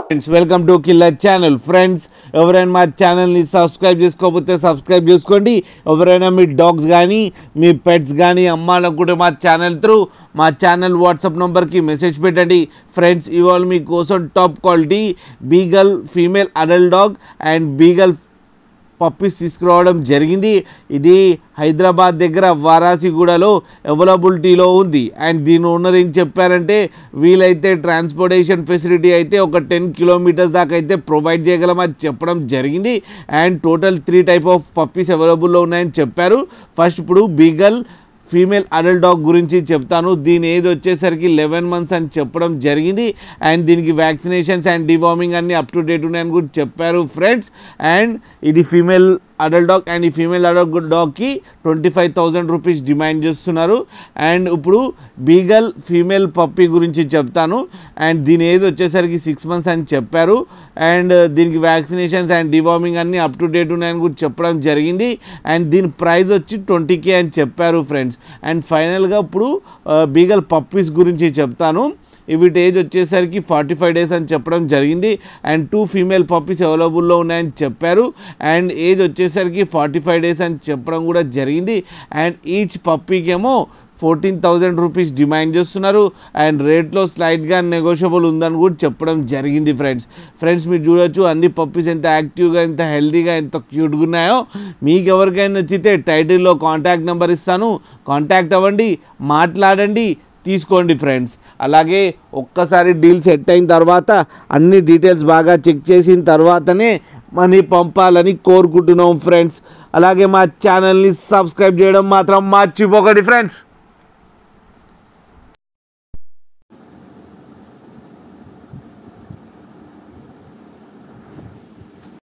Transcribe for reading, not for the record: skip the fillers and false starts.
Friends welcome to killer channel. Friends ఎవరైనా మా ఛానల్ని సబ్స్క్రైబ్ చేసుకోకపోతే సబ్స్క్రైబ్ చేసుకోండి. ఎవరైనా మీ డాగ్స్ కానీ మీ పెట్స్ కానీ అమ్మాలనుకుంటే మా ఛానల్ వాట్సాప్ నెంబర్కి మెసేజ్ పెట్టండి. ఫ్రెండ్స్ ఇవాళ మీకోసం top quality beagle female adult dog and beagle puppies తీసుకురావడం జరిగింది. ఇది హైదరాబాద్ దగ్గర వారాసిగూడలో అవైలబిలిటీలో ఉంది. అండ్ దీని ఓనర్ ఏం చెప్పారంటే వీలైతే ట్రాన్స్పోర్టేషన్ ఫెసిలిటీ అయితే ఒక 10 కిలోమీటర్స్ దాకా అయితే ప్రొవైడ్ చేయగలమని చెప్పడం జరిగింది. And total 3 type of puppies అవైలబుల్లో ఉన్నాయని చెప్పారు. ఫస్ట్ ఇప్పుడు బీగల్ ఫీమేల్ అడల్ట్ డాగ్ గురించి చెప్తాను. దీని ఏజ్ వచ్చేసరికి 11 మంత్స్ అని చెప్పడం జరిగింది. అండ్ దీనికి వ్యాక్సినేషన్స్ అండ్ డివార్మింగ్ అన్నీ అప్ టు డేట్ ఉన్నాయని కూడా చెప్పారు ఫ్రెండ్స్. అండ్ ఇది ఫీమేల్ అడల్ట్ డాగ్ అండ్ ఈ ఫీమేల్ అడల్ట్ డాగ్కి 25,000 రూపీస్ డిమాండ్ చేస్తున్నారు. అండ్ ఇప్పుడు బీగల్ ఫీమేల్ పప్పీ గురించి చెప్తాను. అండ్ దీని ఏజ్ వచ్చేసరికి 6 మంత్స్ అని చెప్పారు. అండ్ దీనికి వ్యాక్సినేషన్స్ అండ్ డివార్మింగ్ అన్నీ అప్ టు డేట్ ఉన్నాయని కూడా చెప్పడం జరిగింది. అండ్ దీని ప్రైస్ వచ్చి 20K అని చెప్పారు ఫ్రెండ్స్. అండ్ ఫైనల్గా ఇప్పుడు బీగల్ పప్పీస్ గురించి చెప్తాను. వీటి ఏజ్ వచ్చేసరికి 45 డేస్ అని చెప్పడం జరిగింది. అండ్ 2 ఫీమేల్ పప్పీస్ అవైలబుల్లో ఉన్నాయని చెప్పారు. అండ్ ఏజ్ వచ్చేసరికి 45 డేస్ అని చెప్పడం కూడా జరిగింది. అండ్ ఈచ్ పప్పీకి ఏమో 14,000 రూపీస్ డిమాండ్ చేస్తున్నారు. అండ్ రేట్లో స్లైట్గా నెగోషియబుల్ ఉందని కూడా చెప్పడం జరిగింది ఫ్రెండ్స్ మీరు చూడొచ్చు అన్ని పప్పీస్ ఎంత యాక్టివ్గా ఎంత హెల్తీగా ఎంత క్యూట్గా ఉన్నాయో. మీకు ఎవరికైనా నచ్చితే టైటిల్లో కాంటాక్ట్ నెంబర్ ఇస్తాను, కాంటాక్ట్ అవ్వండి, మాట్లాడండి, తీసుకోండి ఫ్రెండ్స్. అలాగే ఒక్కసారి డీల్ సెట్ అయిన తర్వాత అన్ని డీటెయిల్స్ బాగా చెక్ చేసిన తర్వాతనే మనీ పంపాలని కోరుకుంటున్నాం ఫ్రెండ్స్. అలాగే మా ఛానల్ని సబ్స్క్రైబ్ చేయడం మాత్రం మర్చిపోకండి ఫ్రెండ్స్.